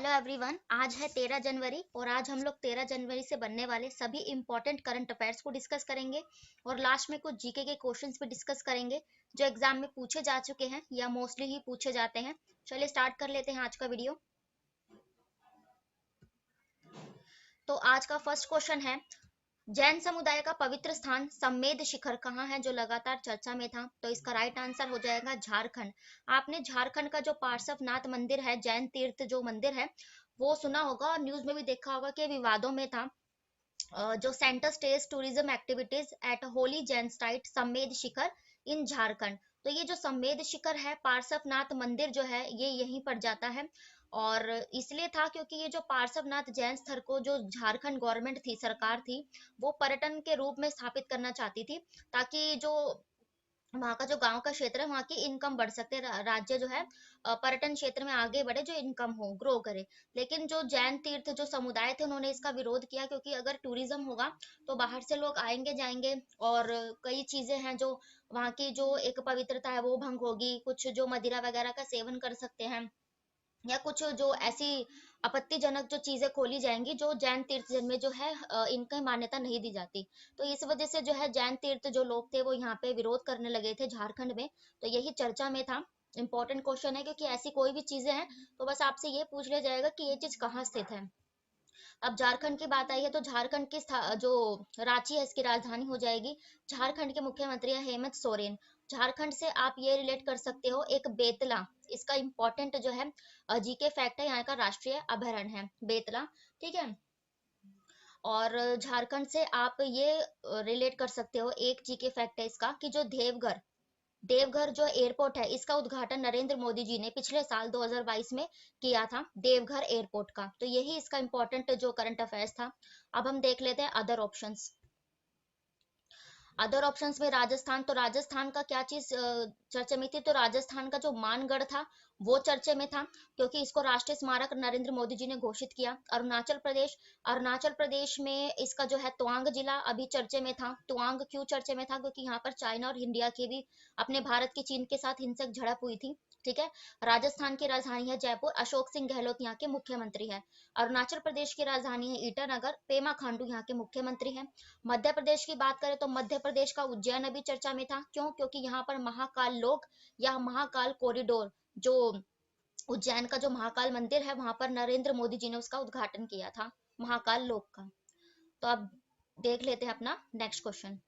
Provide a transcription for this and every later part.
Hello everyone. आज है 13 जनवरी और आज हम लोग 13 जनवरी से बनने वाले सभी इंपॉर्टेंट करंट अफेयर्स को डिस्कस करेंगे और लास्ट में कुछ जीके के क्वेश्चंस भी डिस्कस करेंगे जो एग्जाम में पूछे जा चुके हैं या मोस्टली ही पूछे जाते हैं। चलिए स्टार्ट कर लेते हैं आज का वीडियो। तो आज का फर्स्ट क्वेश्चन है, जैन समुदाय का पवित्र स्थान सम्मेद शिखर कहाँ है जो लगातार चर्चा में था? तो इसका राइट आंसर हो जाएगा झारखंड। आपने झारखंड का जो पार्श्वनाथ मंदिर है, जैन तीर्थ जो मंदिर है, वो सुना होगा और न्यूज में भी देखा होगा कि विवादों में था। जो centre stage tourism activities at holy Jain site Sammed Shikhar in Jharkhand. तो ये जो सम्मेद शिखर है, पार्श्वनाथ मंदिर जो है, ये यहीं पर जाता है और इसलिए था क्योंकि ये जो पार्श्वनाथ जैन स्थल को जो झारखंड गवर्नमेंट थी, सरकार थी, वो पर्यटन के रूप में स्थापित करना चाहती थी ताकि जो वहाँ का जो गांव का क्षेत्र है, वहाँ की इनकम बढ़ सकते, राज्य जो है पर्यटन क्षेत्र में आगे बढ़े, जो इनकम हो, ग्रो करे। लेकिन जो जैन तीर्थ जो समुदाय थे, उन्होंने इसका विरोध किया क्योंकि अगर टूरिज्म होगा तो बाहर से लोग आएंगे जाएंगे और कई चीजें हैं जो वहाँ की जो एक पवित्रता है वो भंग होगी। कुछ जो मदिरा वगैरह का सेवन कर सकते हैं या कुछ जो ऐसी आपत्तिजनक जो चीजें खोली जाएंगी जो जैन तीर्थ में जो है इनकी मान्यता नहीं दी जाती। तो इस वजह से जो है जैन तीर्थ जो लोग थे वो यहाँ पे विरोध करने लगे थे झारखंड में। तो यही चर्चा में था। इंपॉर्टेंट क्वेश्चन है क्योंकि ऐसी कोई भी चीजें हैं तो बस आपसे ये पूछ लिया जाएगा कि ये चीज कहाँ स्थित है। अब झारखंड की बात आई है तो झारखंड की जो रांची है, इसकी राजधानी हो जाएगी। झारखंड के मुख्यमंत्री है हेमंत सोरेन। झारखंड से आप ये रिलेट कर सकते हो एक बेतला, इसका इंपॉर्टेंट जो है जीके फैक्ट है, यहाँ का राष्ट्रीय अभयारण्य है बेतला। ठीक है। और झारखंड से आप ये रिलेट कर सकते हो, एक जीके फैक्ट है इसका कि जो देवघर देवघर जो एयरपोर्ट है, इसका उद्घाटन नरेंद्र मोदी जी ने पिछले साल 2022 में किया था, देवघर एयरपोर्ट का। तो यही इसका इंपॉर्टेंट जो करंट अफेयर्स था। अब हम देख लेते हैं अदर ऑप्शंस। अदर ऑप्शंस में राजस्थान, तो राजस्थान का क्या चीज चर्चे में थी? तो राजस्थान का जो मानगढ़ था वो चर्चे में था क्योंकि इसको राष्ट्रीय स्मारक नरेंद्र मोदी जी ने घोषित किया। अरुणाचल प्रदेश में इसका जो है तवांग जिला अभी चर्चे में था। तवांग क्यों चर्चे में था? क्योंकि यहाँ पर चाइना और इंडिया की भी, अपने भारत की चीन के साथ हिंसक झड़प हुई थी। ठीक है। राजस्थान की राजधानी है जयपुर, अशोक सिंह गहलोत यहाँ के मुख्यमंत्री है। अरुणाचल प्रदेश की राजधानी है ईटानगर, पेमा खांडू यहाँ के मुख्यमंत्री है। मध्य प्रदेश की बात करें तो मध्य प्रदेश का उज्जैन अभी चर्चा में था। क्यों? क्योंकि यहाँ पर महाकाल लोक या महाकाल कॉरिडोर, जो उज्जैन का जो महाकाल मंदिर है, वहां पर नरेंद्र मोदी जी ने उसका उद्घाटन किया था, महाकाल लोक का। तो अब देख लेते हैं अपना नेक्स्ट क्वेश्चन।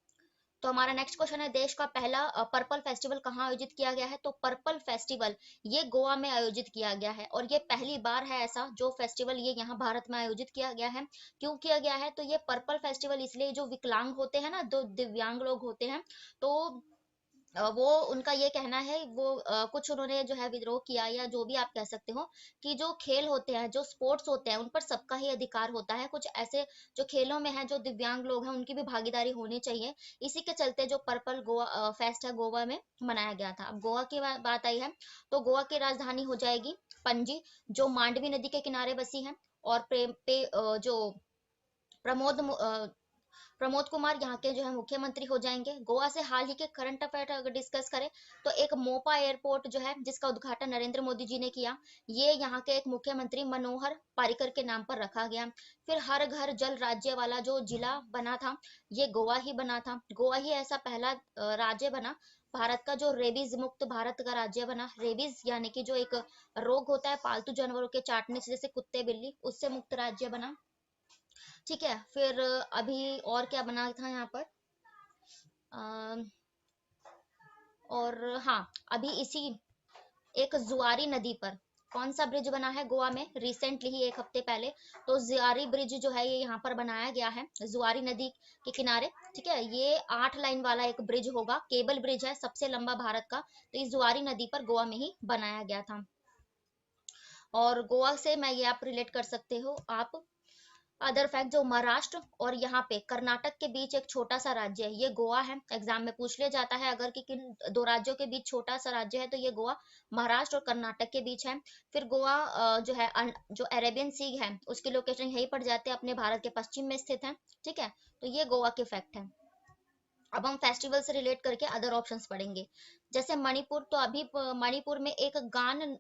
तो हमारा नेक्स्ट क्वेश्चन है, देश का पहला पर्पल फेस्टिवल कहाँ आयोजित किया गया है? तो पर्पल फेस्टिवल ये गोवा में आयोजित किया गया है और ये पहली बार है ऐसा जो फेस्टिवल ये यहाँ भारत में आयोजित किया गया है। क्यों किया गया है? तो ये पर्पल फेस्टिवल इसलिए, जो विकलांग होते हैं ना, जो दिव्यांग लोग होते हैं, तो वो उनका ये कहना है, वो कुछ उन्होंने जो है विद्रोह किया या जो भी आप कह सकते हो, कि जो खेल होते हैं, जो स्पोर्ट्स होते हैं, उन पर सबका ही अधिकार होता है। कुछ ऐसे जो खेलों में है, जो दिव्यांग लोग हैं, उनकी भी भागीदारी होनी चाहिए। इसी के चलते जो पर्पल गोवा फेस्ट है, गोवा में मनाया गया था। अब गोवा की बात आई है तो गोवा की राजधानी हो जाएगी पणजी, जो मांडवी नदी के किनारे बसी है। और जो प्रमोद प्रमोद कुमार यहाँ के जो है मुख्यमंत्री हो जाएंगे। गोवा से हाल ही के करंट अफेयर अगर डिस्कस करें तो एक मोपा एयरपोर्ट जो है, जिसका उद्घाटन नरेंद्र मोदी जी ने किया, ये यहाँ के एक मुख्यमंत्री मनोहर पारिकर के नाम पर रखा गया। फिर हर घर जल राज्य वाला जो जिला बना था, ये गोवा ही बना था। गोवा ही ऐसा पहला राज्य बना भारत का जो रेबीज मुक्त भारत का राज्य बना। रेबीज यानी कि जो एक रोग होता है पालतू जानवरों के चाटने से, जैसे कुत्ते बिल्ली, उससे मुक्त राज्य बना। ठीक है। फिर अभी और क्या बना था यहाँ पर? अम, और हाँ, अभी इसी एक जुआरी नदी पर कौन सा ब्रिज बना है गोवा में रिसेंटली ही, एक हफ्ते पहले? तो जुआरी ब्रिज जो है ये यहाँ पर बनाया गया है, जुआरी नदी के किनारे। ठीक है। ये 8 लाइन वाला एक ब्रिज होगा, केबल ब्रिज है, सबसे लंबा भारत का। तो इस जुआरी नदी पर गोवा में ही बनाया गया था। और गोवा से मैं ये आप रिलेट कर सकते हो आप अदर फैक्ट, जो महाराष्ट्र और यहाँ पे कर्नाटक के बीच एक छोटा सा राज्य है, ये गोवा है। एग्जाम में पूछ लिया जाता है अगर कि किन दो राज्यों के बीच छोटा सा राज्य है, तो ये गोवा महाराष्ट्र और कर्नाटक के बीच है। फिर गोवा जो है जो अरेबियन सी है, उसकी लोकेशन यही पड़ जाते हैं, अपने भारत के पश्चिम में स्थित है। ठीक है। तो ये गोवा के फैक्ट है। अब हम फेस्टिवल से रिलेट करके अदर ऑप्शंस पढ़ेंगे। जैसे मणिपुर, तो अभी मणिपुर में एक गान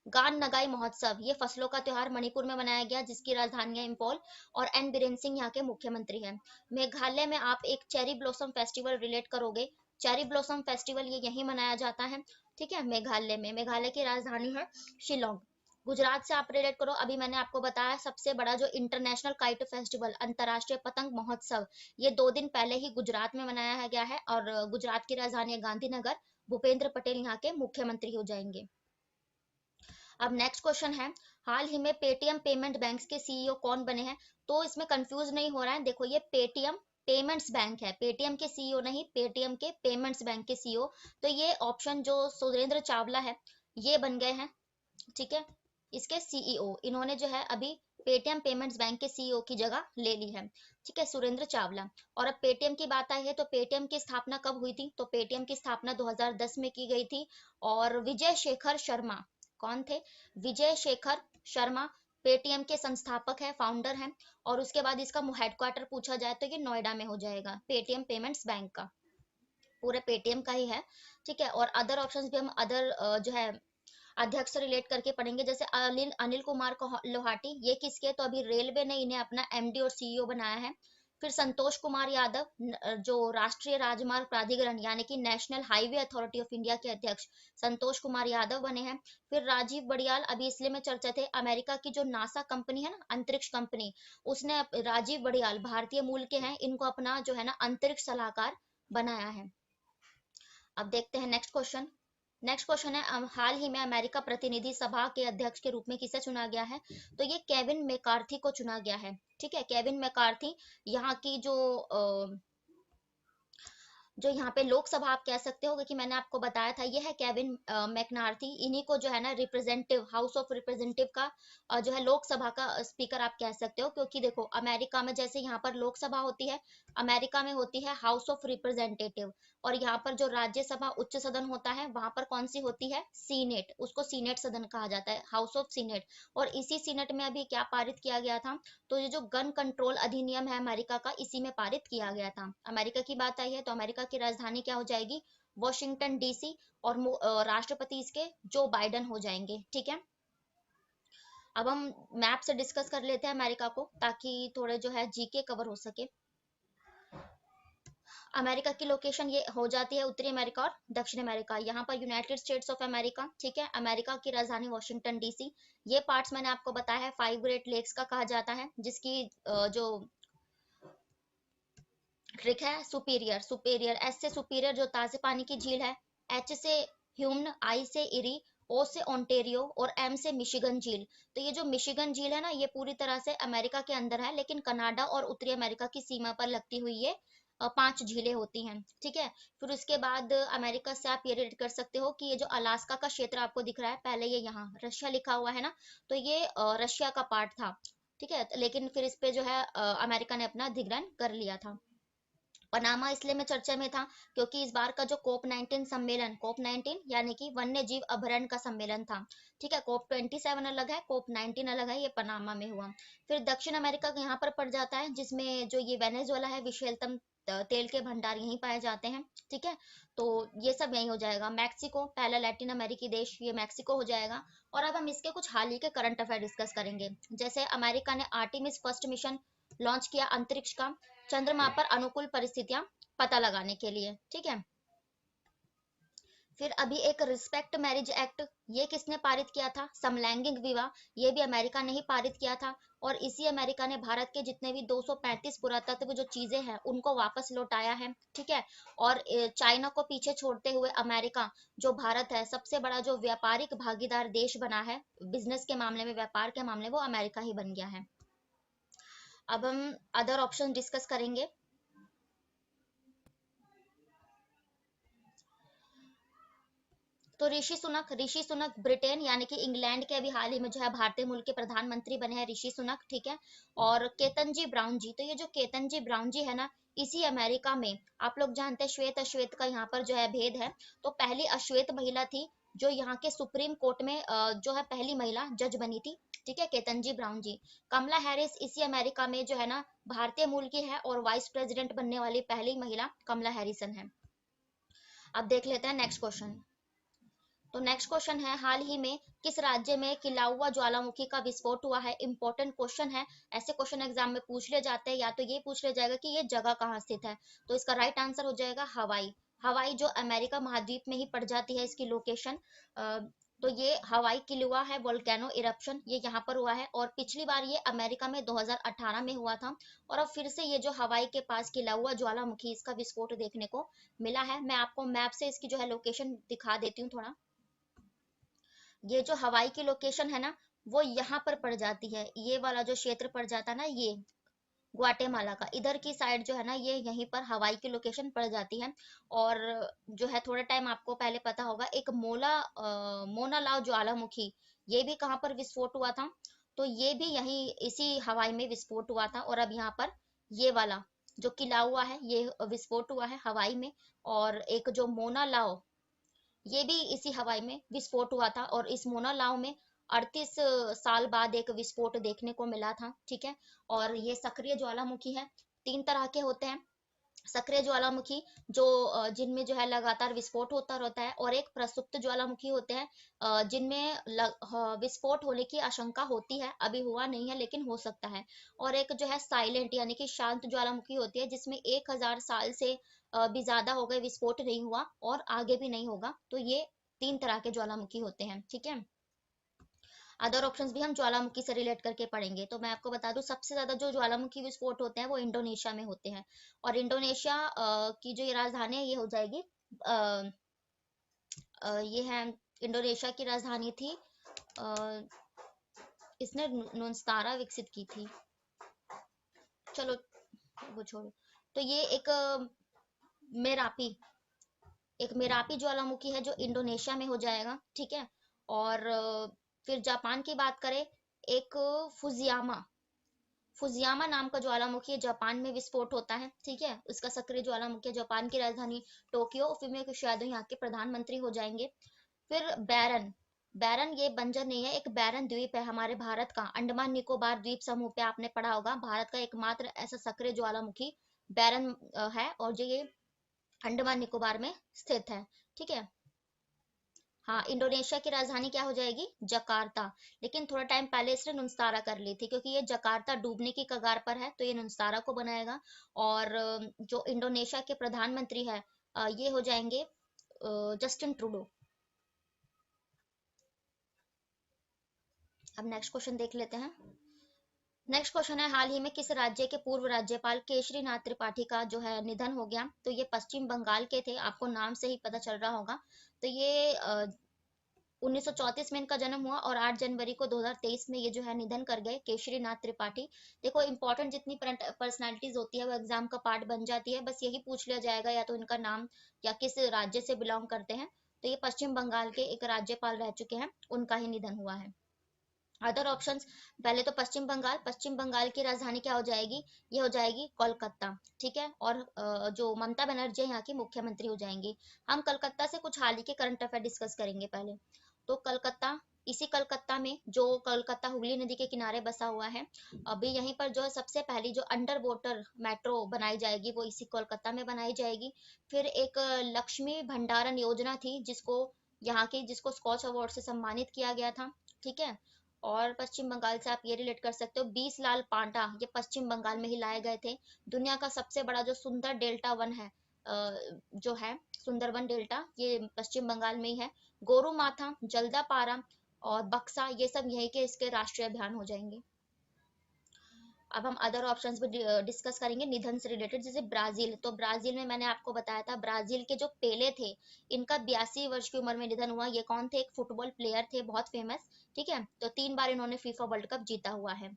गान नगाई महोत्सव, ये फसलों का त्योहार मणिपुर में मनाया गया, जिसकी राजधानी है इंफॉल, और एन बीरेन सिंह यहाँ के मुख्यमंत्री हैं। मेघालय में आप एक चेरी ब्लॉसम फेस्टिवल रिलेट करोगे, चेरी ब्लॉसम फेस्टिवल ये यहीं मनाया जाता है, ठीक है, मेघालय में। मेघालय की राजधानी है शिलोंग। गुजरात से आप रिलेट करो, अभी मैंने आपको बताया सबसे बड़ा जो इंटरनेशनल काइट फेस्टिवल, अंतर्राष्ट्रीय पतंग महोत्सव, ये 2 दिन पहले ही गुजरात में मनाया गया है, और गुजरात की राजधानी है गांधीनगर। भूपेंद्र पटेल यहाँ के मुख्यमंत्री हो जाएंगे। अब नेक्स्ट क्वेश्चन है, हाल ही में पेटीएम पेमेंट बैंक के सीईओ कौन बने हैं? तो इसमें कंफ्यूज नहीं हो रहा है, देखो ये पेटीएम पेमेंट्स बैंक है, पेटीएम के सीईओ नहीं, पेटीएम के पेमेंट्स बैंक के सीईओ। तो ये ऑप्शन जो सुरेंद्र चावला है, ये बन गए हैं, ठीक है, इसके सीईओ। इन्होंने जो है अभी पेटीएम पेमेंट्स बैंक के सीईओ की जगह ले ली है, ठीक है, सुरेंद्र चावला। और अब पेटीएम की बात आई है, तो पेटीएम की स्थापना कब हुई थी? तो पेटीएम की स्थापना 2010 में की गई थी, और विजय शेखर शर्मा कौन थे? विजय शेखर शर्मा पेटीएम के संस्थापक है, फाउंडर हैं। और उसके बाद इसका हेडक्वार्टर पूछा जाए तो ये नोएडा में हो जाएगा, पेटीएम पेमेंट्स बैंक का, पूरे पेटीएम का ही है, ठीक है। और अदर ऑप्शंस भी हम अदर जो है अध्यक्ष से रिलेट करके पढ़ेंगे, जैसे अनिल अनिल कुमार लोहाटी, ये किसके? तो अभी रेलवे ने इन्हें अपना एमडी और सीईओ बनाया है। फिर संतोष कुमार यादव, जो राष्ट्रीय राजमार्ग प्राधिकरण यानी कि national highway authority of India के अध्यक्ष संतोष कुमार यादव बने हैं। फिर राजीव बड़ियाल, अभी इसलिए में चर्चा थे, अमेरिका की जो नासा कंपनी है ना, अंतरिक्ष कंपनी, उसने राजीव बड़ियाल भारतीय मूल के हैं, इनको अपना जो है ना अंतरिक्ष सलाहकार बनाया है। अब देखते हैं नेक्स्ट क्वेश्चन। नेक्स्ट क्वेश्चन है, हाल ही में अमेरिका प्रतिनिधि सभा के अध्यक्ष के रूप में किसे चुना गया है? तो ये केविन मैकार्थी को चुना गया है, ठीक है, केविन मैकार्थी। यहाँ की जो यहाँ पे लोकसभा आप कह सकते हो, क्योंकि मैंने आपको बताया था ये है केविन मैकनार्थी, इन्हीं को जो है ना रिप्रेजेंटेटिव हाउस ऑफ रिप्रेजेंटेटिव का जो है लोकसभा का स्पीकर आप कह सकते हो। क्योंकि देखो अमेरिका में जैसे यहाँ पर लोकसभा होती है, अमेरिका में होती है हाउस ऑफ रिप्रेजेंटेटिव। और यहाँ पर जो राज्यसभा उच्च सदन होता है, वहां पर कौन सी होती है? सीनेट, उसको सीनेट सदन कहा जाता है, हाउस ऑफ सीनेट। और इसी सीनेट में अभी क्या पारित किया गया था? तो ये जो गन कंट्रोल अधिनियम है अमेरिका का, इसी में पारित किया गया था। अमेरिका की बात आई है तो अमेरिका की राजधानी क्या हो जाएगी? Washington DC. और राष्ट्रपति इसके जो बाइडन हो जाएंगे, ठीक है। अब हम मैप से डिस्कस कर लेते हैं अमेरिका को, ताकि थोड़े जो है जीके कवर हो सके। अमेरिका की लोकेशन ये हो जाती है उत्तरी अमेरिका और दक्षिण अमेरिका। यहाँ पर यूनाइटेड स्टेट्स ऑफ अमेरिका, ठीक है, अमेरिका की राजधानी वॉशिंगटन डीसी। ये पार्ट्स मैंने आपको बताया है, 5 ग्रेट लेक्स का कहा जाता है, जिसकी जो ट्रिक है सुपीरियर, सुपीरियर, एस से सुपीरियर जो ताजे पानी की झील है, एच से ह्यूमन, आई से इरी, ओ से ओंटेरियो, और एम से मिशिगन झील। तो ये जो मिशिगन झील है ना, ये पूरी तरह से अमेरिका के अंदर है, लेकिन कनाडा और उत्तरी अमेरिका की सीमा पर लगती हुई ये 5 झीलें होती हैं, ठीक है। फिर उसके बाद अमेरिका से आप ये रेट कर सकते हो कि ये जो अलास्का का क्षेत्र आपको दिख रहा है, पहले ये यहाँ रशिया लिखा हुआ है ना, तो ये रशिया का पार्ट था, ठीक है, लेकिन फिर इस पे जो है अमेरिका ने अपना अधिग्रहण कर लिया था। पनामा इसलिए में चर्चा में था क्योंकि इस बार का जो कोप 19 सम्मेलन, कोप 19 यानी कि वन्य जीव अभ्यारण्य का सम्मेलन था, ठीक है। कोप 27 अलग है, कोप 19 अलग है, ये पनामा में हुआ। फिर दक्षिण अमेरिका यहाँ पर पड़ जाता है, जिसमें जो ये वेनेजुएला है, विषैलतम तेल के भंडार यहीं पाए जाते हैं, ठीक है। तो ये सब यहीं हो जाएगा। मैक्सिको, पहला लैटिन अमेरिकी देश, ये मैक्सिको हो जाएगा। और अब हम इसके कुछ हाल ही के करंट अफेयर डिस्कस करेंगे। जैसे अमेरिका ने आर्टिमिस फर्स्ट मिशन लॉन्च किया अंतरिक्ष का, चंद्रमा पर अनुकूल परिस्थितियां पता लगाने के लिए, ठीक है। फिर अभी एक रिस्पेक्ट मैरिज एक्ट, ये किसने पारित किया था? समलैंगिक विवाह, ये भी अमेरिका ने ही पारित किया था। और इसी अमेरिका ने भारत के जितने भी 235 पुरातत्व जो चीजें हैं उनको वापस लौटाया है, ठीक है। और चाइना को पीछे छोड़ते हुए अमेरिका, जो भारत है सबसे बड़ा जो व्यापारिक भागीदार देश बना है बिजनेस के मामले में, व्यापार के मामले, वो अमेरिका ही बन गया है। अब हम अदर ऑप्शन डिस्कस करेंगे। तो ऋषि सुनक ब्रिटेन यानी कि इंग्लैंड के अभी हाल ही में जो है भारतीय मूल के प्रधानमंत्री बने हैं, ऋषि सुनक, ठीक है। और केतन जी ब्राउन जी, तो ये जो केतन जी ब्राउन जी है ना, इसी अमेरिका में, आप लोग जानते हैं श्वेत अश्वेत का यहाँ पर जो है भेद है, तो पहली अश्वेत महिला थी जो यहाँ के सुप्रीम कोर्ट में जो है पहली महिला जज बनी थी, ठीक है, केतन जी ब्राउन जी। कमला हैरिस इसी अमेरिका में जो है ना भारतीय मूल की है, और वाइस प्रेसिडेंट बनने वाली पहली महिला कमला हैरिसन है। अब देख लेते हैं नेक्स्ट क्वेश्चन। तो नेक्स्ट क्वेश्चन है, हाल ही में किस राज्य में किलाउआ ज्वालामुखी का विस्फोट हुआ है? इंपॉर्टेंट क्वेश्चन है, ऐसे क्वेश्चन एग्जाम में पूछ ले जाते हैं, या तो ये पूछ ले जाएगा कि ये जगह कहाँ स्थित है। तो इसका राइट आंसर हो जाएगा हवाई। हवाई जो अमेरिका महाद्वीप में ही पड़ जाती है इसकी लोकेशन। तो ये हवाई किलुआ है, वोल्केनो इरप्शन, ये यहाँ पर हुआ है, और पिछली बार ये अमेरिका में 2018 में हुआ था। और अब फिर से ये जो हवाई के पास किलाउआ ज्वालामुखी, इसका विस्फोट देखने को मिला है। मैं आपको मैप से इसकी जो है लोकेशन दिखा देती हूँ थोड़ा। ये जो हवाई की लोकेशन है ना, वो यहाँ पर पड़ जाती है, ये वाला जो क्षेत्र पड़ जाता है ना, ये ग्वाटेमाला का इधर की साइड जो है ना, ये यहीं पर हवाई की लोकेशन पड़ जाती है। और जो है थोड़ा टाइम आपको पहले पता होगा, एक मोना लाव ज्वालामुखी, ये भी कहाँ पर विस्फोट हुआ था? तो ये भी यहीं इसी हवाई में विस्फोट हुआ था। और अब यहाँ पर ये वाला जो किला हुआ है, ये विस्फोट हुआ है हवाई में। और एक जो मोना लाव, ये भी इसी हवाई में विस्फोट हुआ था। और इस मोना लाव में 38 साल बाद एक विस्फोट देखने को मिला था, ठीक है। और ये सक्रिय ज्वालामुखी है, तीन तरह के होते हैं। सक्रिय ज्वालामुखी जो जिनमें जो है लगातार विस्फोट होता रहता है, और एक प्रसुप्त ज्वालामुखी होते हैं जिनमें विस्फोट होने की आशंका होती है, अभी हुआ नहीं है लेकिन हो सकता है। और एक जो है साइलेंट यानी कि शांत ज्वालामुखी होती है, जिसमें 1000 साल से भी ज्यादा हो गए विस्फोट नहीं हुआ और आगे भी नहीं होगा। तो ये तीन तरह के ज्वालामुखी होते हैं, ठीक है। अदर ऑप्शंस भी हम ज्वालामुखी से रिलेट करके पढ़ेंगे। तो मैं आपको बता दूं, सबसे ज्यादा जो ज्वालामुखी विस्फोट होते हैं वो इंडोनेशिया में होते हैं। और इंडोनेशिया की जो ये राजधानी है, ये हो जाएगी ये है, इंडोनेशिया की राजधानी थी, अ, इसने नुनस्तारा विकसित की थी। चलो वो छोड़ो। तो ये एक मेरापी एक मेरापी ज्वालामुखी है जो इंडोनेशिया में हो जाएगा, ठीक है। और फिर जापान की बात करें, एक फुजियामा फुजियामा नाम का ज्वालामुखी जापान में विस्फोट होता है, ठीक है। उसका सक्रिय ज्वालामुखी जापान की राजधानी टोक्यो, फिर कुछ यादव यहाँ के प्रधानमंत्री हो जाएंगे। फिर बैरन बैरन ये बंजर नहीं है, एक बैरन द्वीप है हमारे भारत का, अंडमान निकोबार द्वीप समूह पे आपने पढ़ा होगा, भारत का एकमात्र ऐसा सक्रिय ज्वालामुखी बैरन है, और जो ये अंडमान निकोबार में स्थित है, ठीक है। हाँ, इंडोनेशिया की राजधानी क्या हो जाएगी? जकार्ता। लेकिन थोड़ा टाइम पहले इसने नुनस्तारा कर ली थी, क्योंकि ये जकार्ता डूबने की कगार पर है, तो ये नुनस्तारा को बनाएगा। और जो इंडोनेशिया के प्रधानमंत्री है, ये हो जाएंगे जस्टिन ट्रूडो। अब नेक्स्ट क्वेश्चन देख लेते हैं। नेक्स्ट क्वेश्चन है, हाल ही में किस राज्य के पूर्व राज्यपाल केशरी नाथ त्रिपाठी का जो है निधन हो गया? तो ये पश्चिम बंगाल के थे, आपको नाम से ही पता चल रहा होगा। तो ये 1934 में इनका जन्म हुआ, और 8 जनवरी को 2023 में ये जो है निधन कर गए, केशरी नाथ त्रिपाठी। देखो, इंपॉर्टेंट जितनी पर्सनालिटीज होती है वो एग्जाम का पार्ट बन जाती है, बस यही पूछ लिया जाएगा या तो इनका नाम या किस राज्य से बिलोंग करते हैं। तो ये पश्चिम बंगाल के एक राज्यपाल रह चुके हैं, उनका ही निधन हुआ है। अदर ऑप्शंस, पहले तो पश्चिम बंगाल की राजधानी क्या हो जाएगी? ये हो जाएगी कोलकाता, ठीक है। और जो ममता बनर्जी है यहाँ की मुख्यमंत्री हो जाएंगी। हम कलकत्ता से कुछ हाल ही के करंट अफेयर डिस्कस करेंगे पहले। तो कलकत्ता, इसी कलकत्ता में जो कलकत्ता हुगली नदी के किनारे बसा हुआ है, अभी यहीं पर जो सबसे पहली जो अंडर वाटर मेट्रो बनाई जाएगी, वो इसी कोलकाता में बनाई जाएगी। फिर एक लक्ष्मी भंडारण योजना थी, जिसको स्कॉच अवार्ड से सम्मानित किया गया था, ठीक है। और पश्चिम बंगाल से आप ये रिलेट कर सकते हो, 20 लाल पांडा ये पश्चिम बंगाल में ही लाए गए थे। दुनिया का सबसे बड़ा जो सुंदर डेल्टा वन है, जो है सुंदरबन डेल्टा, ये पश्चिम बंगाल में ही है। गोरु माथा, जल्दापारा और बक्सा, ये सब यही के इसके राष्ट्रीय अभियान हो जाएंगे। अब हम अदर ऑप्शंस भी डिस्कस करेंगे निधन से रिलेटेड, जैसे ब्राजील। तो ब्राजील में मैंने आपको बताया था, ब्राजील के जो पेले थे, इनका 82 वर्ष की उम्र में निधन हुआ। ये कौन थे? एक फुटबॉल प्लेयर थे, बहुत फेमस, ठीक है। तो 3 बार इन्होंने फीफा वर्ल्ड कप जीता हुआ है।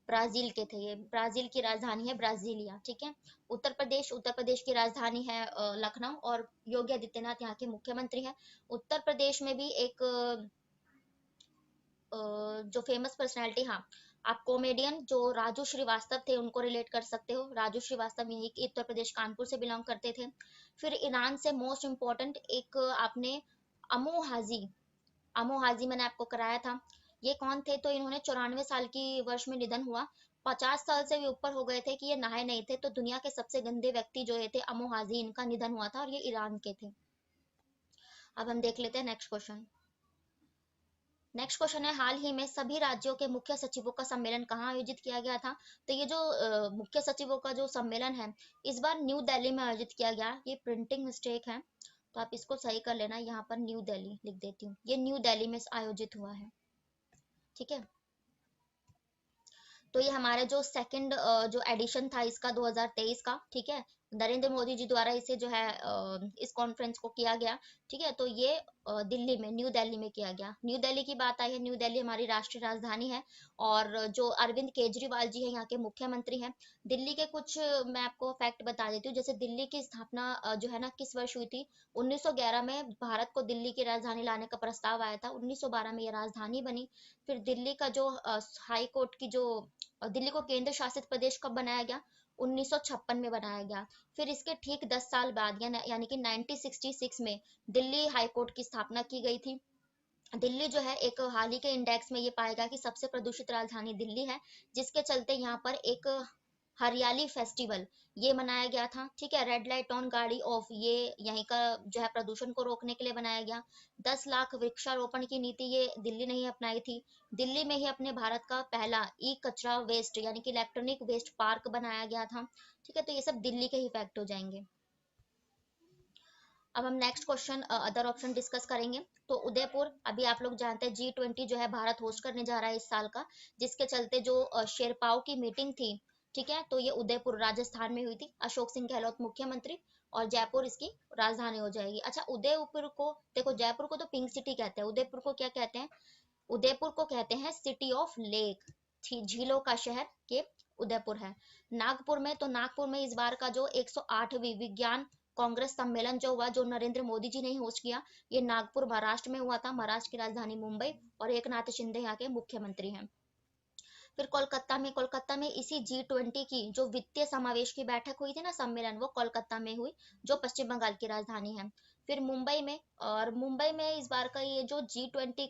ब्राजील के थे ये। ब्राजील की राजधानी है ब्राजीलिया, ठीक है। उत्तर प्रदेश की राजधानी है लखनऊ, और योगी आदित्यनाथ यहाँ के मुख्यमंत्री है। उत्तर प्रदेश में भी एक जो फेमस पर्सनालिटी, हाँ, आप कॉमेडियन जो राजू श्रीवास्तव थे उनको रिलेट कर सकते हो। राजू श्रीवास्तव यही के उत्तर प्रदेश कानपुर से बिलोंग करते थे। फिर ईरान से मोस्ट इम्पोर्टेंट एक आपने अमो हाजी अमो हाजी मैंने आपको कराया था। ये कौन थे? तो इन्होंने 94 साल की वर्ष में निधन हुआ। 50 साल से भी ऊपर हो गए थे कि ये नहाए नहीं थे, तो दुनिया के सबसे गंदे व्यक्ति जो ये थे अमो हाजी, इनका निधन हुआ था, और ये ईरान के थे। अब हम देख लेते हैं नेक्स्ट क्वेश्चन। नेक्स्ट क्वेश्चन है, हाल ही में सभी राज्यों के मुख्य सचिवों का सम्मेलन कहाँ आयोजित किया गया था? तो ये जो मुख्य सचिवों का जो सम्मेलन है, इस बार न्यू दिल्ली में आयोजित किया गया। ये प्रिंटिंग मिस्टेक है, तो आप इसको सही कर लेना। यहाँ पर न्यू दिल्ली लिख देती हूँ, ये न्यू दिल्ली में आयोजित हुआ है। ठीक है, तो ये हमारा जो सेकंड जो एडिशन था इसका 2023 का, ठीक है, नरेंद्र मोदी जी द्वारा इसे जो है इस कॉन्फ्रेंस को किया गया। ठीक है, तो ये दिल्ली में, न्यू दिल्ली में किया गया। न्यू दिल्ली की बात आई है, न्यू दिल्ली हमारी राष्ट्रीय राजधानी है। और जो अरविंद केजरीवाल जी हैं यहाँ के मुख्यमंत्री हैं। दिल्ली के कुछ मैं आपको फैक्ट बता देती हूँ। जैसे दिल्ली की स्थापना जो है ना किस वर्ष हुई थी? 1911 में भारत को दिल्ली की राजधानी लाने का प्रस्ताव आया था। 1912 में ये राजधानी बनी। फिर दिल्ली का जो हाई कोर्ट की जो दिल्ली को केंद्र शासित प्रदेश कब बनाया गया? 1956 में बनाया गया। फिर इसके ठीक 10 साल बाद यानी कि 1966 में दिल्ली हाई कोर्ट की स्थापना की गई थी। दिल्ली जो है एक हाल ही के इंडेक्स में ये पाएगा कि सबसे प्रदूषित राजधानी दिल्ली है, जिसके चलते यहाँ पर एक हरियाली फेस्टिवल ये मनाया गया था। ठीक है, रेड लाइट ऑन गाड़ी ऑफ, ये यहीं का जो है प्रदूषण को रोकने के लिए बनाया गया। 10 लाख वृक्षारोपण की नीति ये दिल्ली ने ही अपनाई थी। दिल्ली में ही अपने भारत का पहला ई कचरा वेस्ट यानी कि इलेक्ट्रॉनिक वेस्ट पार्क बनाया गया था। ठीक है, तो ये सब दिल्ली के ही फैक्ट हो जाएंगे। अब हम next question other option discuss करेंगे। तो उदयपुर, अभी आप लोग जानते हैं G20 जो है भारत होस्ट करने जा रहा है इस साल का, जिसके चलते जो शेरपाओ की मीटिंग थी, ठीक है, तो ये उदयपुर राजस्थान में हुई थी। अशोक सिंह गहलोत मुख्यमंत्री, और जयपुर इसकी राजधानी हो जाएगी। अच्छा, उदयपुर को देखो, जयपुर को तो पिंक सिटी कहते हैं, उदयपुर को क्या कहते हैं? उदयपुर को कहते हैं सिटी ऑफ लेक, झीलों का शहर, के उदयपुर है। नागपुर में, तो नागपुर में इस बार का जो 108वीं विज्ञान कांग्रेस सम्मेलन जो हुआ, जो नरेंद्र मोदी जी ने ही होस्ट किया, ये नागपुर महाराष्ट्र में हुआ था। महाराष्ट्र की राजधानी मुंबई, और एकनाथ शिंदे यहाँ के मुख्यमंत्री हैं। फिर कोलकाता में इसी G20 की जो वित्तीय समावेश की बैठक हुई थी ना, सम्मेलन, वो कोलकाता में हुई, जो पश्चिम बंगाल की राजधानी है। फिर मुंबई में, और मुंबई में इस बार का ये जो G20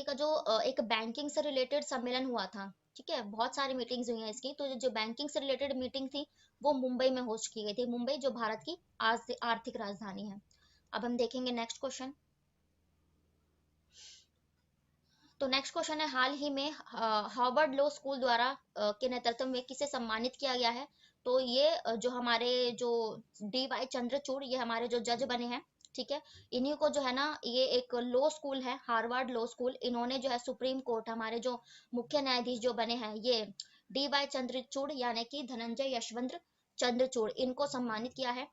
का जो एक बैंकिंग से रिलेटेड सम्मेलन हुआ था। ठीक है, बहुत सारी मीटिंग्स हुई हैं इसकी, तो जो बैंकिंग से रिलेटेड मीटिंग थी वो मुंबई में होस्ट की गई थी। मुंबई जो भारत की आज आर्थिक राजधानी है। अब हम देखेंगे नेक्स्ट क्वेश्चन। तो नेक्स्ट क्वेश्चन है, हाल ही में हार्वर्ड लॉ स्कूल द्वारा के नेतृत्व में किसे सम्मानित किया गया है? तो ये जो हमारे जो DY चंद्रचूड़, ये हमारे जो जज बने हैं, ठीक है, इन्हीं को जो है ना, ये एक लॉ स्कूल है हार्वर्ड लॉ स्कूल, इन्होंने जो है सुप्रीम कोर्ट, हमारे जो मुख्य न्यायाधीश जो बने हैं, ये DY चंद्रचूड़ यानी कि धनंजय यशवंत चंद्रचूड़, इनको सम्मानित किया है।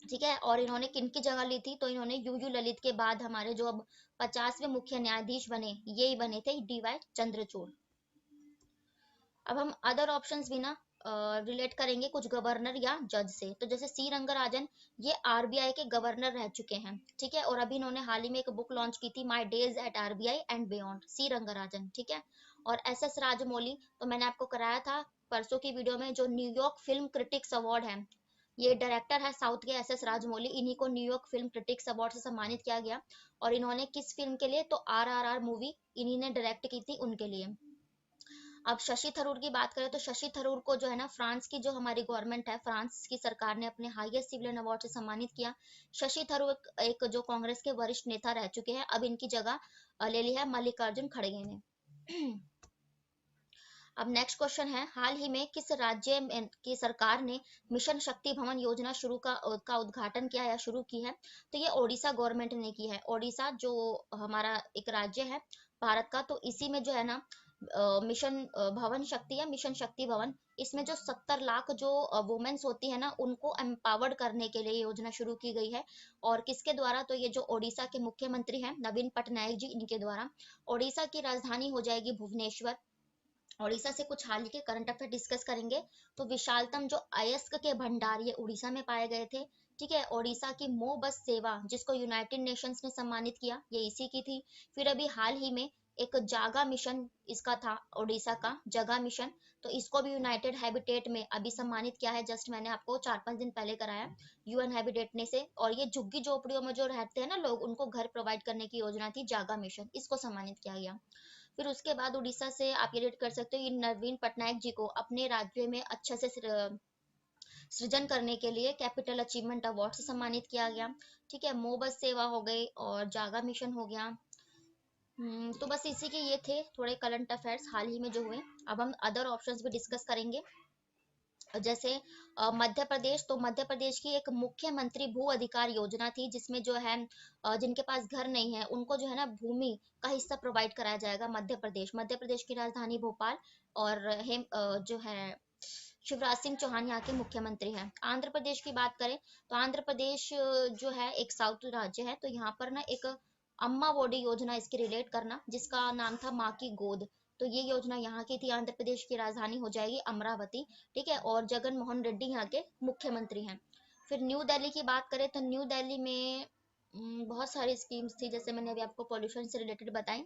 ठीक है, और इन्होंने किनकी जगह ली थी? तो इन्होंने यूयू ललित के बाद हमारे जो अब 50वें मुख्य न्यायाधीश बने, ये ही बने थे DY चंद्रचूड़। अब हम अदर ऑप्शंस भी ना रिलेट करेंगे कुछ गवर्नर या जज से। तो जैसे सी रंगराजन, ये RBI के गवर्नर रह चुके हैं। ठीक है, और अभी इन्होंने हाल ही में एक बुक लॉन्च की थी, my days at RBI and beyond, C Rangarajan. ठीक है, और SS राजमौली, तो मैंने आपको कराया था परसों की वीडियो में, जो न्यूयॉर्क फिल्म क्रिटिक्स अवार्ड है, ये डायरेक्टर है साउथ के SS राजमौली, इन्हीं को न्यूयॉर्क फिल्म क्रिटिक्स अवार्ड से सम्मानित किया गया। और इन्होंने किस फिल्म के लिए? तो RRR मूवी इन्हीं ने डायरेक्ट की थी, उनके लिए। अब शशि थरूर की बात करें, तो शशि थरूर को जो है ना, फ्रांस की जो हमारी गवर्नमेंट है, फ्रांस की सरकार ने अपने हाईएस्ट सिविलियन अवार्ड से सम्मानित किया। शशि थरूर एक जो कांग्रेस के वरिष्ठ नेता रह चुके हैं, अब इनकी जगह ले ली है मल्लिकार्जुन खड़गे ने। अब नेक्स्ट क्वेश्चन है, हाल ही में किस राज्य की सरकार ने मिशन शक्ति भवन योजना का उद्घाटन किया या शुरू की है? तो ये ओडिशा गवर्नमेंट ने की है। ओडिशा जो हमारा एक राज्य है भारत का, तो इसी में जो है ना मिशन भवन शक्ति या मिशन शक्ति भवन, इसमें जो 70 लाख जो वुमेन्स होती है ना, उनको एम्पावर्ड करने के लिए योजना शुरू की गई है। और किसके द्वारा? तो ये जो ओडिशा के मुख्यमंत्री हैं नवीन पटनायक जी, इनके द्वारा। ओडिशा की राजधानी हो जाएगी भुवनेश्वर। उड़ीसा से कुछ हाल ही के करंट अफेयर डिस्कस करेंगे। तो विशालतम जो अयस्क के भंडार, ये उड़ीसा में पाए गए थे। ठीक है, उड़ीसा की मो बस सेवा, जिसको यूनाइटेड नेशंस ने सम्मानित किया, ये इसी की थी। फिर अभी हाल ही में एक जागा मिशन इसका था, उड़ीसा का जगा मिशन, तो इसको भी यूनाइटेड हैबिटेट में अभी सम्मानित किया है। जस्ट मैंने आपको 4-5 दिन पहले कराया, UN हैबिटेट ने से। और ये झुग्गी झोपड़ियों में जो रहते हैं ना लोग, उनको घर प्रोवाइड करने की योजना थी जागा मिशन, इसको सम्मानित किया गया। फिर उसके बाद उड़ीसा से आप ये रेट कर सकते हो, ये नवीन पटनायक जी को अपने राज्य में अच्छे से सृजन करने के लिए कैपिटल अचीवमेंट अवार्ड से सम्मानित किया गया। ठीक है, मोबस सेवा हो गई और जागा मिशन हो गया। तो बस इसी के ये थे थोड़े करंट अफेयर्स हाल ही में जो हुए। अब हम अदर ऑप्शंस भी डिस्कस करेंगे। जैसे मध्य प्रदेश, तो मध्य प्रदेश की एक मुख्यमंत्री भू अधिकार योजना थी, जिसमें जो है जिनके पास घर नहीं है उनको जो है ना भूमि का हिस्सा प्रोवाइड कराया जाएगा। मध्य प्रदेश की राजधानी भोपाल, और जो है शिवराज सिंह चौहान यहाँ के मुख्यमंत्री हैं। आंध्र प्रदेश की बात करें तो आंध्र प्रदेश जो है एक साउथ राज्य है, तो यहाँ पर ना एक अम्मा वोडी योजना इसकी रिलेट करना, जिसका नाम था माँ की गोद। तो ये योजना यहाँ की थी। आंध्र प्रदेश की राजधानी हो जाएगी अमरावती। ठीक है, और जगन मोहन रेड्डी यहाँ के मुख्यमंत्री हैं। फिर न्यू दिल्ली की बात करें तो न्यू दिल्ली में बहुत सारी स्कीम्स थी, जैसे मैंने अभी आपको पॉल्यूशन से रिलेटेड बताई।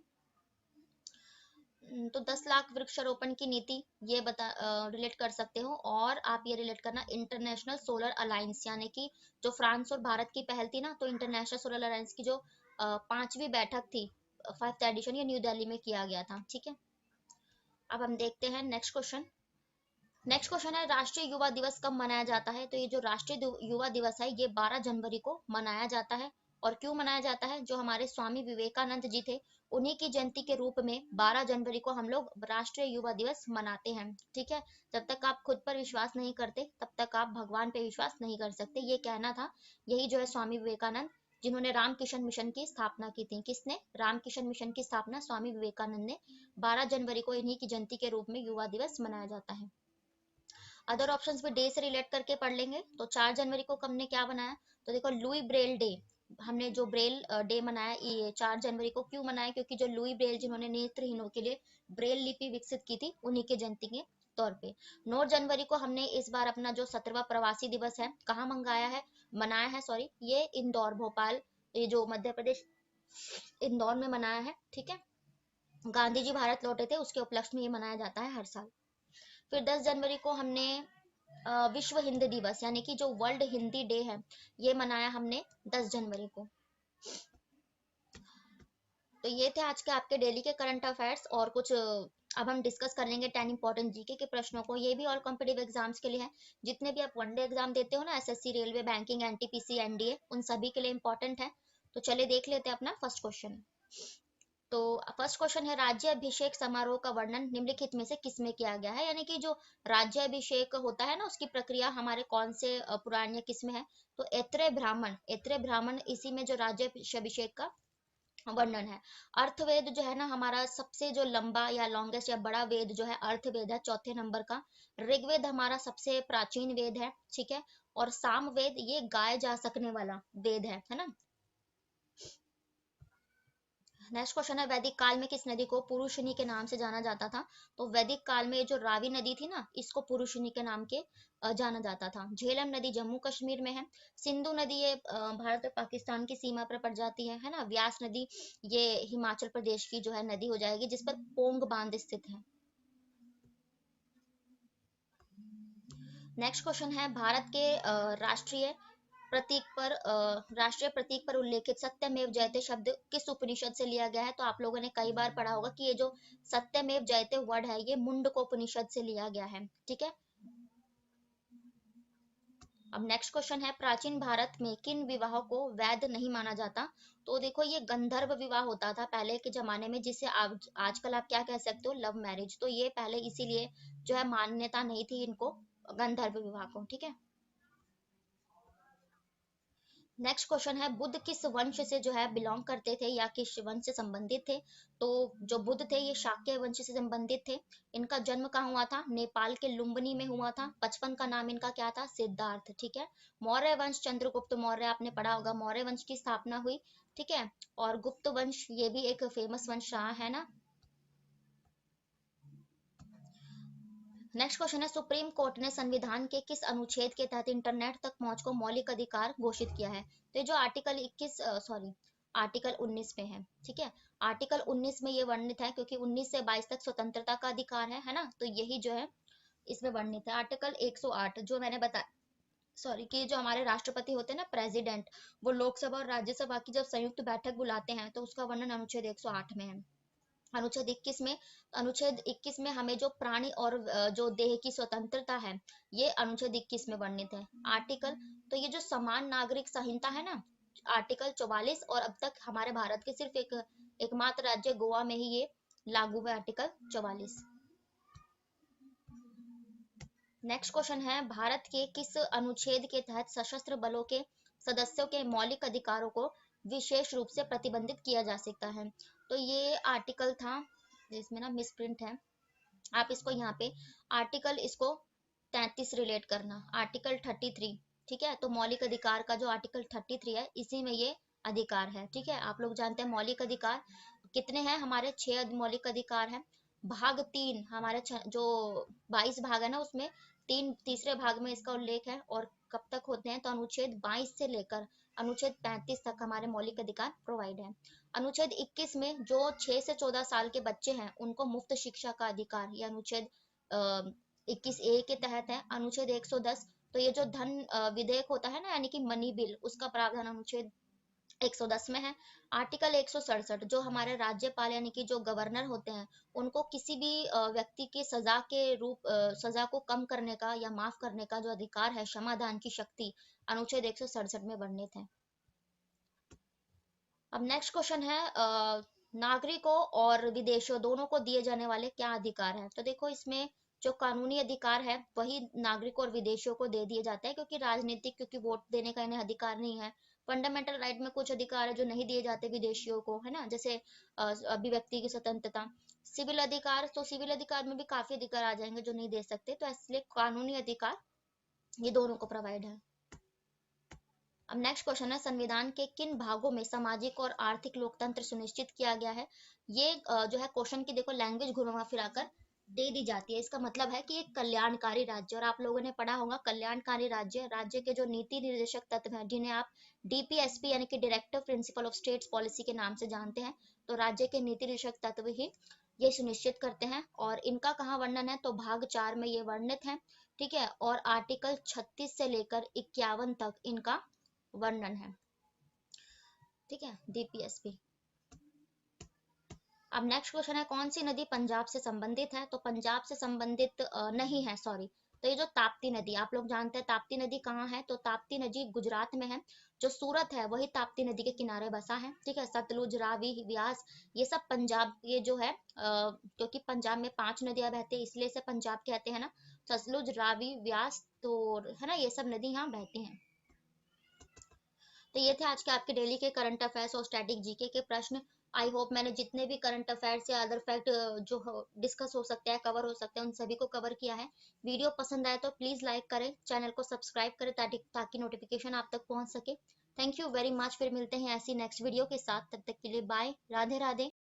तो 10 लाख वृक्षारोपण की नीति, ये बता रिलेट कर सकते हो। और आप ये रिलेट करना इंटरनेशनल सोलर अलायंस, यानी कि जो फ्रांस और भारत की पहल थी ना, तो इंटरनेशनल सोलर अलायंस की जो 5वीं बैठक थी, 5th एडिशन, ये न्यू दिल्ली में किया गया था। ठीक है, अब हम देखते हैं नेक्स्ट क्वेश्चन। नेक्स्ट क्वेश्चन है राष्ट्रीय युवा दिवस कब मनाया जाता है? तो ये जो राष्ट्रीय युवा दिवस है ये 12 जनवरी को मनाया जाता है। और क्यों मनाया जाता है? जो हमारे स्वामी विवेकानंद जी थे, उन्हीं की जयंती के रूप में 12 जनवरी को हम लोग राष्ट्रीय युवा दिवस मनाते हैं। ठीक है, जब तक आप खुद पर विश्वास नहीं करते तब तक आप भगवान पे विश्वास नहीं कर सकते, ये कहना था। यही जो है स्वामी विवेकानंद, जिन्होंने रामकिशन मिशन की स्थापना की थी। किसने? रामकिशन मिशन की स्थापना स्वामी विवेकानंद ने। 12 जनवरी को इन्हीं की जयंती के रूप में युवा दिवस मनाया जाता है। अदर ऑप्शंस भी डे से रिलेट करके पढ़ लेंगे। तो 4 जनवरी को हमने क्या बनाया? तो देखो लुई ब्रेल डे, हमने जो ब्रेल डे मनाया, ये 4 जनवरी को क्यों मनाया? क्योंकि जो लुई ब्रेल जिन्होंने नेत्रहीनों के लिए ब्रेल लिपि विकसित की थी, उन्हीं के जयंती के तौर पे। 9 जनवरी को हमने इस बार अपना जो 17वां प्रवासी दिवस है, कहाँ मंगाया है मनाया है, सॉरी, ये इंदौर, भोपाल, ये जो मध्य प्रदेश इंदौर में मनाया है। ठीक है, गांधी जी भारत लौटे थे, उसके उपलक्ष्य में ये मनाया जाता है हर साल। फिर 10 जनवरी को हमने विश्व हिंदी दिवस, यानी कि जो वर्ल्ड हिंदी डे है, ये मनाया हमने 10 जनवरी को। तो ये थे आज के आपके डेली के करंट अफेयर्स। और कुछ अब हम डिस्कस कर लेंगे 10 इंपॉर्टेंट जीके के प्रश्नों को। ये भी ऑल कॉम्पिटिटिव एग्जाम्स के लिए है। जितने भी आप वनडे एग्जाम देते हो ना, SSC, railway, banking, NTPC, NDA, उन सभी के लिए इंपॉर्टेंट है। तो चलिए देख लेते हैं अपना फर्स्ट क्वेश्चन। तो फर्स्ट क्वेश्चन है राज्य अभिषेक समारोह का वर्णन निम्नलिखित में से किसमें किया गया है? यानी कि जो राज्य अभिषेक होता है ना, उसकी प्रक्रिया हमारे कौन से पुराण या किसमें है? तो ऐत्रेय ब्राह्मण, ऐत्रेय ब्राह्मण, इसी में जो राज्य अभिषेक का वर्णन है। अर्थवेद जो है ना हमारा सबसे जो लंबा या लॉन्गेस्ट या बड़ा वेद जो है अर्थवेद है, चौथे नंबर का। ऋग्वेद हमारा सबसे प्राचीन वेद है। ठीक है, और सामवेद ये गाए जा सकने वाला वेद है ना। नेक्स्ट क्वेश्चन है वैदिक काल में किस नदी को पुरुषनी के नाम से जाना जाता था? तो वैदिक काल में जो रावी नदी थी ना, इसको पुरुषनी के नाम के जाना जाता था। झेलम नदी जम्मू कश्मीर में है। सिंधु नदी ये भारत और पाकिस्तान की सीमा पर पड़ जाती है ना। व्यास नदी ये हिमाचल प्रदेश की जो है नदी हो जाएगी, जिस पर पोंग बांध स्थित है। नेक्स्ट क्वेश्चन है भारत के राष्ट्रीय प्रतीक पर उल्लेखित सत्यमेव जयते शब्द किस उपनिषद से लिया गया है? तो आप लोगों ने कई बार पढ़ा होगा कि ये जो सत्यमेव जयते वर्ड है, ये मुंडको उपनिषद से लिया गया है। ठीक है, अब नेक्स्ट क्वेश्चन है प्राचीन भारत में किन विवाहों को वैध नहीं माना जाता? तो देखो ये गंधर्व विवाह होता था पहले के जमाने में, जिसे आजकल आप क्या कह सकते हो, लव मैरिज। तो ये पहले इसीलिए जो है मान्यता नहीं थी इनको, गंधर्व विवाह को। ठीक है, नेक्स्ट क्वेश्चन है बुद्ध किस वंश से जो है बिलोंग करते थे या किस वंश से संबंधित थे? तो जो बुद्ध थे ये शाक्य वंश से संबंधित थे। इनका जन्म कहाँ हुआ था? नेपाल के लुम्बिनी में हुआ था। बचपन का नाम इनका क्या था? सिद्धार्थ। ठीक है, मौर्य वंश, चंद्रगुप्त मौर्य आपने पढ़ा होगा, मौर्य वंश की स्थापना हुई। ठीक है, और गुप्त वंश ये भी एक फेमस वंश रहा है ना। नेक्स्ट क्वेश्चन है सुप्रीम कोर्ट ने संविधान के किस अनुच्छेद के तहत इंटरनेट तक पहुंच को मौलिक अधिकार घोषित किया है? तो ये जो आर्टिकल 21 सॉरी आर्टिकल 19 में है। ठीक है, आर्टिकल 19 में ये वर्णित है, क्योंकि 19 से 22 तक स्वतंत्रता का अधिकार है ना, तो यही जो है इसमें वर्णित है। आर्टिकल 108 जो मैंने बताया, सॉरी, कि जो हमारे राष्ट्रपति होते हैं ना, प्रेसिडेंट, वो लोकसभा और राज्यसभा की जब संयुक्त बैठक बुलाते हैं तो उसका वर्णन अनुच्छेद 108 में है। अनुच्छेद 21 में हमें जो प्राणी और जो देह की स्वतंत्रता है, ये अनुच्छेद 21 में वर्णित है। आर्टिकल, तो ये जो समान नागरिक संहिता है ना, आर्टिकल 44, और अब तक हमारे भारत के सिर्फ एकमात्र राज्य गोवा में ही ये लागू है, आर्टिकल 44। नेक्स्ट क्वेश्चन है, भारत के किस अनुच्छेद के तहत सशस्त्र बलों के सदस्यों के मौलिक अधिकारों को विशेष रूप से प्रतिबंधित किया जा सकता है? तो ये आर्टिकल था, इसमें ना मिसप्रिंट है, आप इसको यहाँ पे आर्टिकल इसको 33 रिलेट करना, आर्टिकल 33, ठीक है। तो मौलिक अधिकार का जो आर्टिकल 33 है, इसी में ये अधिकार है, ठीक है। आप लोग जानते हैं मौलिक अधिकार कितने हैं, हमारे 6 मौलिक अधिकार हैं। भाग 3 हमारे जो 22 भाग है ना, उसमें तीसरे भाग में इसका उल्लेख है। और कब तक होते हैं, तो अनुच्छेद 22 से लेकर अनुच्छेद 35 तक हमारे मौलिक अधिकार प्रोवाइड है। अनुच्छेद 21 में जो 6 से 14 साल के बच्चे हैं, उनको मुफ्त शिक्षा का अधिकार, ये अनुच्छेद 21A के तहत है। अनुच्छेद 110, तो ये जो धन विधेयक होता है ना, यानी कि मनी बिल, उसका प्रावधान अनुच्छेद 110 में है। आर्टिकल 167, जो हमारे राज्यपाल यानी कि जो गवर्नर होते हैं, उनको किसी भी व्यक्ति की सजा को कम करने का या माफ करने का जो अधिकार है, क्षमादान की शक्ति, अनुच्छेद 167 में वर्णित है। अब नेक्स्ट क्वेश्चन है, नागरिकों और विदेशियों दोनों को दिए जाने वाले क्या अधिकार हैं? तो देखो, इसमें जो कानूनी अधिकार है वही नागरिकों और विदेशियों को दे दिए जाते हैं, क्योंकि वोट देने का इन्हें अधिकार नहीं है। फंडामेंटल राइट में कुछ अधिकार है जो नहीं दिए जाते विदेशियों को, है ना, जैसे अभिव्यक्ति की स्वतंत्रता। सिविल अधिकार में भी काफी अधिकार आ जाएंगे जो नहीं दे सकते, तो इसलिए कानूनी अधिकार ये दोनों को प्रोवाइड है। अब नेक्स्ट क्वेश्चन है, संविधान के किन भागों में सामाजिक और आर्थिक लोकतंत्र सुनिश्चित किया गया है? ये जो है क्वेश्चन की देखो लैंग्वेज घुमा फिराकर दे दी जाती है। इसका मतलब है कि एक कल्याणकारी राज्य, और आप लोगों ने पढ़ा होगा कल्याणकारी राज्य के जो नीति निर्देशक तत्व हैं, जिन्हें आप डीपीएसपी यानी कि directive principle of states policy के नाम से जानते हैं, तो राज्य के नीति निर्देशक तत्व ही ये सुनिश्चित करते हैं। और इनका कहाँ वर्णन है, तो भाग 4 में ये वर्णित है, ठीक है। और आर्टिकल 36 से लेकर 51 तक इनका वर्णन है, ठीक है, डीपीएसपी। अब नेक्स्ट क्वेश्चन है, कौन सी नदी पंजाब से संबंधित है? तो पंजाब से संबंधित नहीं है, सॉरी। तो ये जो ताप्ती नदी, आप लोग जानते हैं ताप्ती नदी कहाँ है, तो ताप्ती नदी गुजरात में है। जो सूरत है वही ताप्ती नदी के किनारे बसा है, ठीक है। सतलुज, रावी, व्यास, ये सब पंजाब, ये जो है क्योंकि पंजाब में 5 नदियां बहती है, इसलिए इसे पंजाब कहते हैं ना। सतलुज, रावी, व्यास, तो है ना, ये सब नदी यहाँ बहती हैं। तो ये थे आज के आपके डेली के करंट अफेयर्स और स्टैटिक जीके के प्रश्न। आई होप मैंने जितने भी करंट अफेयर्स या अदर फैक्ट जो डिस्कस हो सकते हैं, कवर हो सकते हैं, उन सभी को कवर किया है। वीडियो पसंद आए तो प्लीज लाइक करें, चैनल को सब्सक्राइब करें ताकि नोटिफिकेशन आप तक पहुंच सके। थैंक यू वेरी मच, फिर मिलते हैं ऐसी नेक्स्ट वीडियो के साथ, तब तक के लिए बाय, राधे राधे।